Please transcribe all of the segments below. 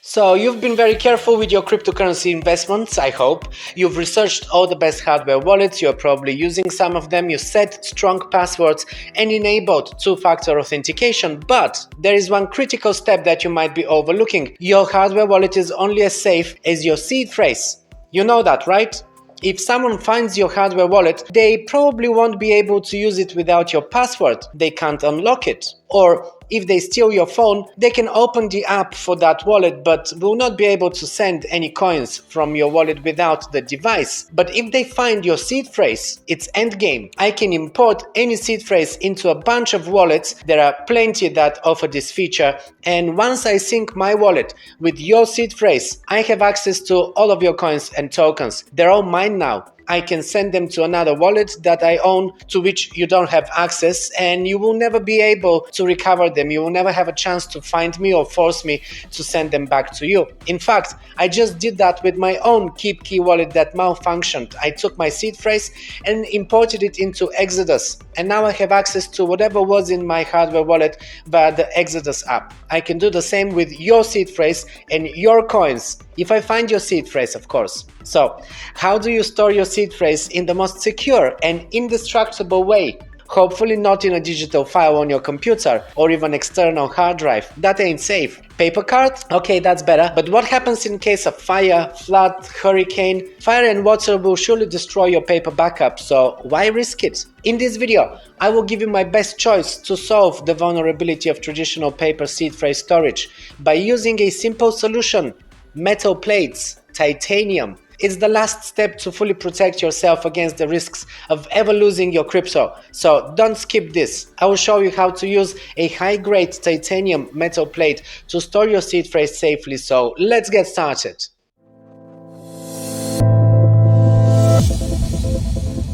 So you've been very careful with your cryptocurrency investments, I hope. You've researched all the best hardware wallets, you're probably using some of them, you set strong passwords and enabled two-factor authentication, but there is one critical step that you might be overlooking. Your hardware wallet is only as safe as your seed phrase. You know that, right? If someone finds your hardware wallet, they probably won't be able to use it without your password. They can't unlock it. Or if they steal your phone, they can open the app for that wallet but will not be able to send any coins from your wallet without the device. But if they find your seed phrase, it's endgame. I can import any seed phrase into a bunch of wallets. There are plenty that offer this feature, and once I sync my wallet with your seed phrase, I have access to all of your coins and tokens. They're all mine now. I can send them to another wallet that I own to which you don't have access, and you will never be able to recover them. You will never have a chance to find me or force me to send them back to you. In fact, I just did that with my own KeepKey wallet that malfunctioned. I took my seed phrase and imported it into Exodus, and now I have access to whatever was in my hardware wallet via the Exodus app. I can do the same with your seed phrase and your coins, if I find your seed phrase, of course. So, how do you store your seed phrase in the most secure and indestructible way? Hopefully not in a digital file on your computer or even external hard drive. That ain't safe. Paper card? Okay, that's better. But what happens in case of fire, flood, hurricane? Fire and water will surely destroy your paper backup, so why risk it? In this video, I will give you my best choice to solve the vulnerability of traditional paper seed phrase storage by using a simple solution: metal plates, titanium. It's the last step to fully protect yourself against the risks of ever losing your crypto. So don't skip this. I will show you how to use a high-grade titanium metal plate to store your seed phrase safely. So let's get started.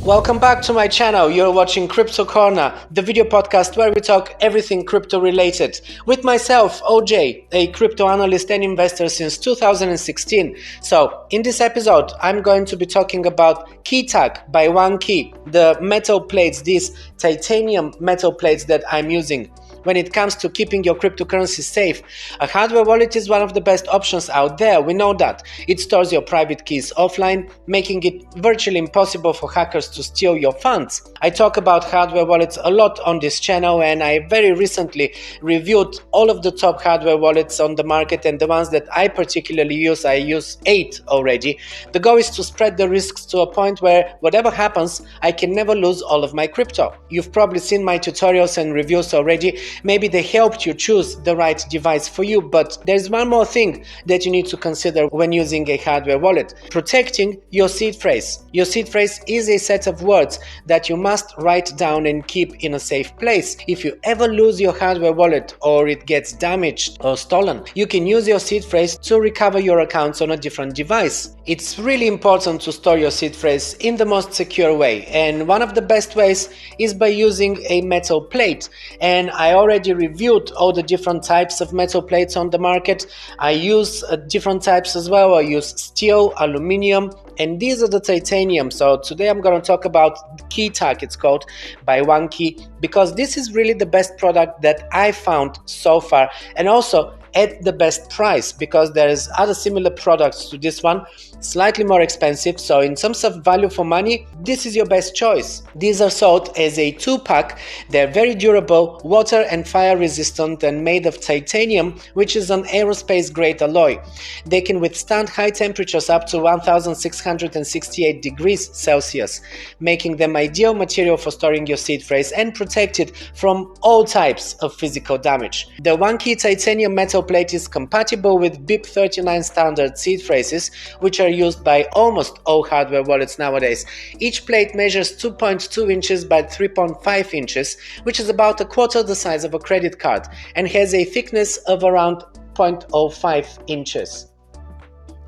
Welcome back to my channel. You're watching Crypto Corner, the video podcast where we talk everything crypto related. With myself, OJ, a crypto analyst and investor since 2016. So in this episode, I'm going to be talking about KeyTag by OneKey, the metal plates, these titanium metal plates that I'm using. When it comes to keeping your cryptocurrency safe, a hardware wallet is one of the best options out there. We know that. It stores your private keys offline, making it virtually impossible for hackers to steal your funds. I talk about hardware wallets a lot on this channel, and I very recently reviewed all of the top hardware wallets on the market, and the ones that I particularly use, I use 8 already. The goal is to spread the risks to a point where whatever happens, I can never lose all of my crypto. You've probably seen my tutorials and reviews already. Maybe they helped you choose the right device for you, but there's one more thing that you need to consider when using a hardware wallet: protecting your seed phrase. Your seed phrase is a set of words that you must write down and keep in a safe place. If you ever lose your hardware wallet or it gets damaged or stolen, you can use your seed phrase to recover your accounts on a different device. It's really important to store your seed phrase in the most secure way, and one of the best ways is by using a metal plate. And I already reviewed all the different types of metal plates on the market. I use different types as well. I use steel, aluminum, and these are the titanium. So today I'm going to talk about KeyTag, it's called, by OneKey, because this is really the best product that I found so far, and also at the best price, because there's other similar products to this one, slightly more expensive. So in terms of value for money, this is your best choice. These are sold as a 2-pack. They're very durable, water and fire resistant, and made of titanium, which is an aerospace grade alloy. They can withstand high temperatures up to 1668 degrees Celsius, making them ideal material for storing your seed phrase and protected from all types of physical damage. The OneKey titanium metal plate is compatible with BIP39 standard seed phrases, which are used by almost all hardware wallets nowadays. Each plate measures 2.2 inches by 3.5 inches, which is about a quarter the size of a credit card, and has a thickness of around 0.05 inches.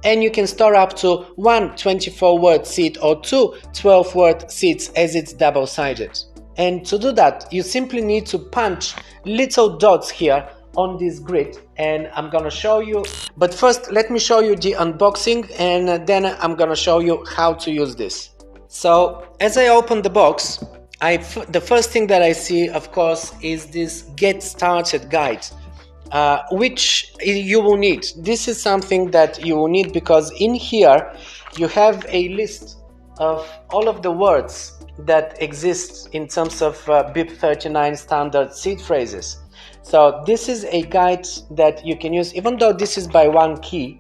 And you can store up to one 24-word seed or two 12-word seeds, as it's double-sided. And to do that, you simply need to punch little dots here on this grid, and I'm gonna show you, but first let me show you the unboxing, and then I'm gonna show you how to use this. So as I open the box, the first thing that I see, of course, is this get started guide. which you will need. This is something that you will need because in here you have a list of all of the words that exist in terms of BIP39 standard seed phrases. So this is a guide that you can use, even though this is by OneKey.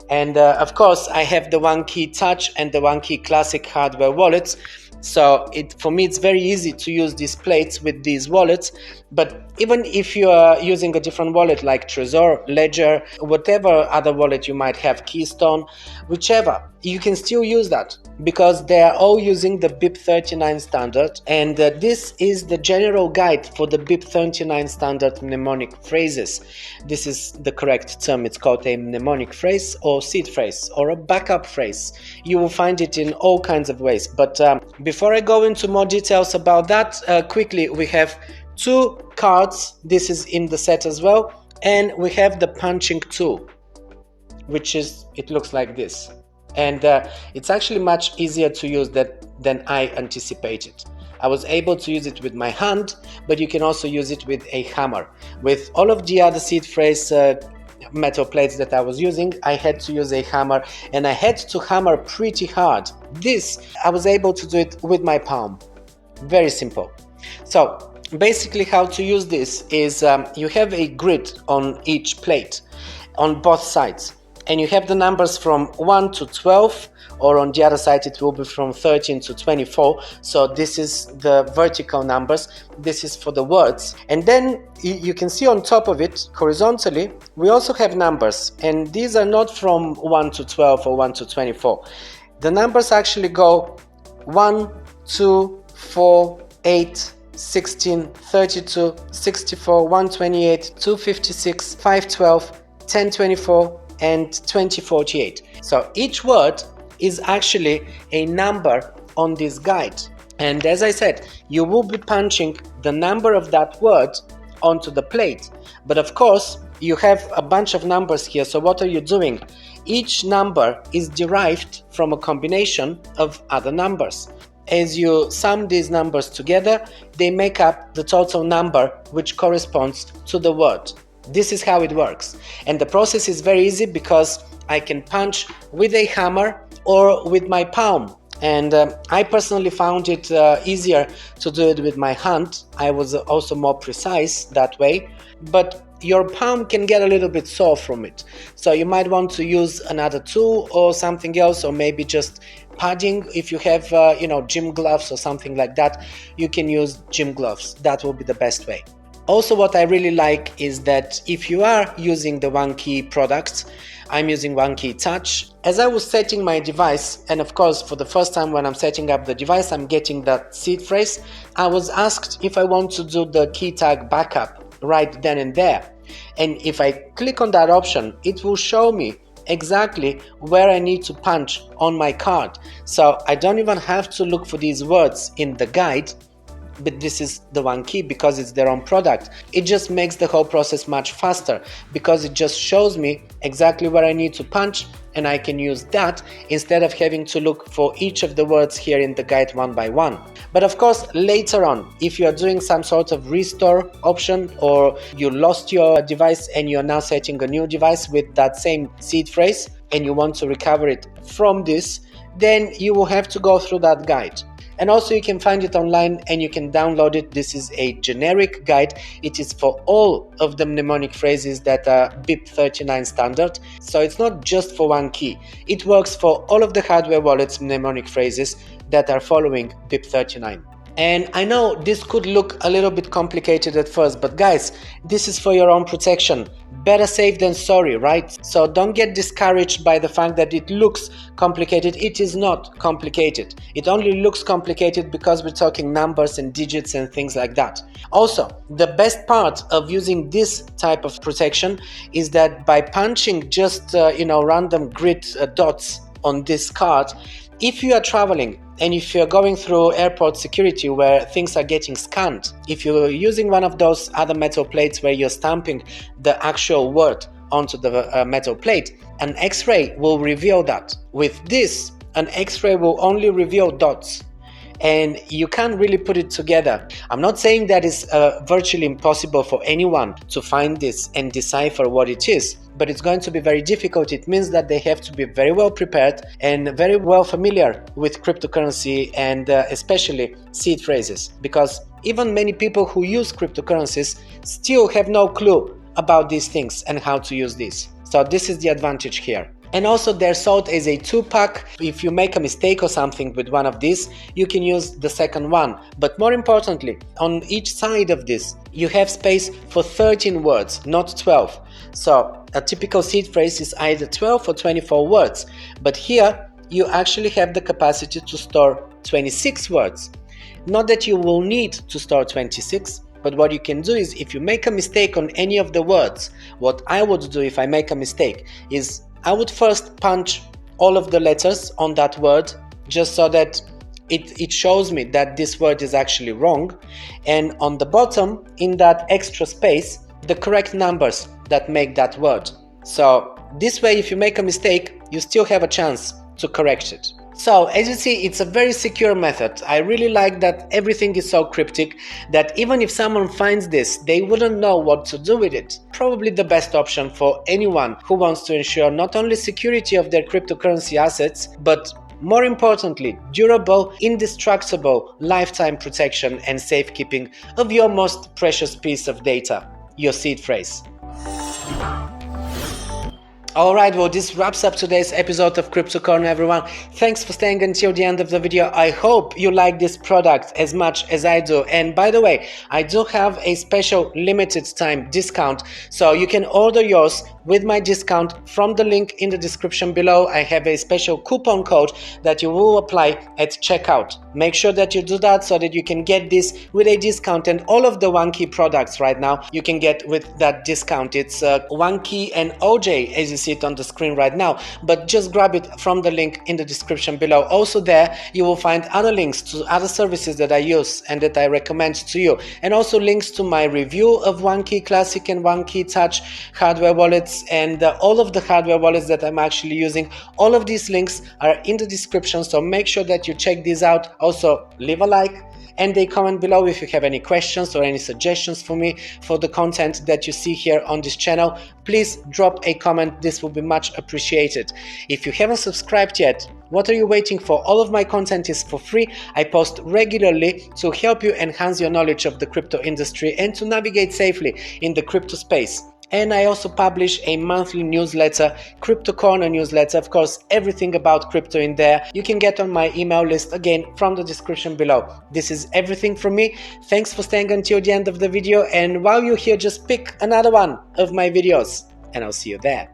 And of course, I have the OneKey Touch and the OneKey Classic hardware wallets. So for me, it's very easy to use these plates with these wallets. But even if you are using a different wallet like Trezor, Ledger, whatever other wallet you might have, Keystone, whichever, you can still use that because they are all using the BIP39 standard. And this is the general guide for the BIP39 standard mnemonic phrases. This is the correct term. It's called a mnemonic phrase or seed phrase or a backup phrase. You will find it in all kinds of ways. But before I go into more details about that, quickly, we have 2 cards. This is in the set as well. And we have the punching tool, which is, it looks like this. And it's actually much easier to use than I anticipated. I was able to use it with my hand, but you can also use it with a hammer. With all of the other seed phrase metal plates that I was using, I had to use a hammer, and I had to hammer pretty hard. This, I was able to do it with my palm. Very simple. So basically how to use this is you have a grid on each plate on both sides. And you have the numbers from 1 to 12, or on the other side it will be from 13 to 24. So this is the vertical numbers. This is for the words. And then you can see on top of it, horizontally, we also have numbers. And these are not from 1 to 12 or 1 to 24. The numbers actually go 1, 2, 4, 8, 16, 32, 64, 128, 256, 512, 1024, and 2048. So each word is actually a number on this guide. And as I said, you will be punching the number of that word onto the plate. But of course, you have a bunch of numbers here. So what are you doing? Each number is derived from a combination of other numbers. As you sum these numbers together, they make up the total number which corresponds to the word. This is how it works. And the process is very easy because I can punch with a hammer or with my palm. And I personally found it easier to do it with my hand. I was also more precise that way. But your palm can get a little bit sore from it. So you might want to use another tool or something else, or maybe just padding. If you have gym gloves or something like that, you can use gym gloves. That will be the best way. Also, what I really like is that if you are using the OneKey products, I'm using OneKey Touch. As I was setting my device, and of course for the first time when I'm setting up the device, I'm getting that seed phrase, I was asked if I want to do the KeyTag backup right then and there. And if I click on that option, it will show me exactly where I need to punch on my card. So I don't even have to look for these words in the guide. But this is the OneKey because it's their own product. It just makes the whole process much faster because it just shows me exactly where I need to punch, and I can use that instead of having to look for each of the words here in the guide one by one. But of course, later on, if you are doing some sort of restore option, or you lost your device and you're now setting a new device with that same seed phrase and you want to recover it from this, then you will have to go through that guide. And also you can find it online and you can download it. This is a generic guide. It is for all of the mnemonic phrases that are BIP39 standard. So it's not just for OneKey. It works for all of the hardware wallets mnemonic phrases that are following BIP39. And I know this could look a little bit complicated at first, but guys, this is for your own protection. Better safe than sorry, right? So don't get discouraged by the fact that it looks complicated. It is not complicated. It only looks complicated because we're talking numbers and digits and things like that. Also, the best part of using this type of protection is that by punching just random grid dots on this card, if you are traveling and if you're going through airport security where things are getting scanned, if you're using one of those other metal plates where you're stamping the actual word onto the metal plate, an X-ray will reveal that. With this, an X-ray will only reveal dots. and you can't really put it together. I'm not saying that it's virtually impossible for anyone to find this and decipher what it is, but it's going to be very difficult. It means that they have to be very well prepared and very well familiar with cryptocurrency and especially seed phrases, because even many people who use cryptocurrencies still have no clue about these things and how to use these. So this is the advantage here. And also they're sold as a 2-pack. If you make a mistake or something with one of these, you can use the second one. But more importantly, on each side of this, you have space for 13 words, not 12. So a typical seed phrase is either 12 or 24 words. But here, you actually have the capacity to store 26 words. Not that you will need to store 26, but what you can do is, if you make a mistake on any of the words, what I would do if I make a mistake is I would first punch all of the letters on that word, just so that it shows me that this word is actually wrong. And on the bottom, in that extra space, the correct numbers that make that word. So this way, if you make a mistake, you still have a chance to correct it. So as you see, it's a very secure method. I really like that everything is so cryptic that even if someone finds this, they wouldn't know what to do with it. Probably the best option for anyone who wants to ensure not only security of their cryptocurrency assets, but more importantly, durable, indestructible lifetime protection and safekeeping of your most precious piece of data, your seed phrase. Alright, well, this wraps up today's episode of Crypto Corner, everyone. Thanks for staying until the end of the video. I hope you like this product as much as I do. And by the way, I do have a special limited time discount, so you can order yours with my discount from the link in the description below. I have a special coupon code that you will apply at checkout. Make sure that you do that so that you can get this with a discount, and all of the OneKey products right now you can get with that discount. It's OneKey and OJ, as you see it on the screen right now, but just grab it from the link in the description below. Also there you will find other links to other services that I use and that I recommend to you, and also links to my review of OneKey Classic and OneKey Touch hardware wallets, and all of the hardware wallets that I'm actually using. All of these links are in the description, so make sure that you check these out. Also leave a like and a comment below if you have any questions or any suggestions for me for the content that you see here on this channel. Please drop a comment, this will be much appreciated. If you haven't subscribed yet, what are you waiting for? All of my content is for free. I post regularly to help you enhance your knowledge of the crypto industry and to navigate safely in the crypto space. And I also publish a monthly newsletter, Crypto Corner newsletter. Of course, everything about crypto in there you can get on my email list, again from the description below. This is everything from me. Thanks for staying until the end of the video, and while you're here, just pick another one of my videos and I'll see you there.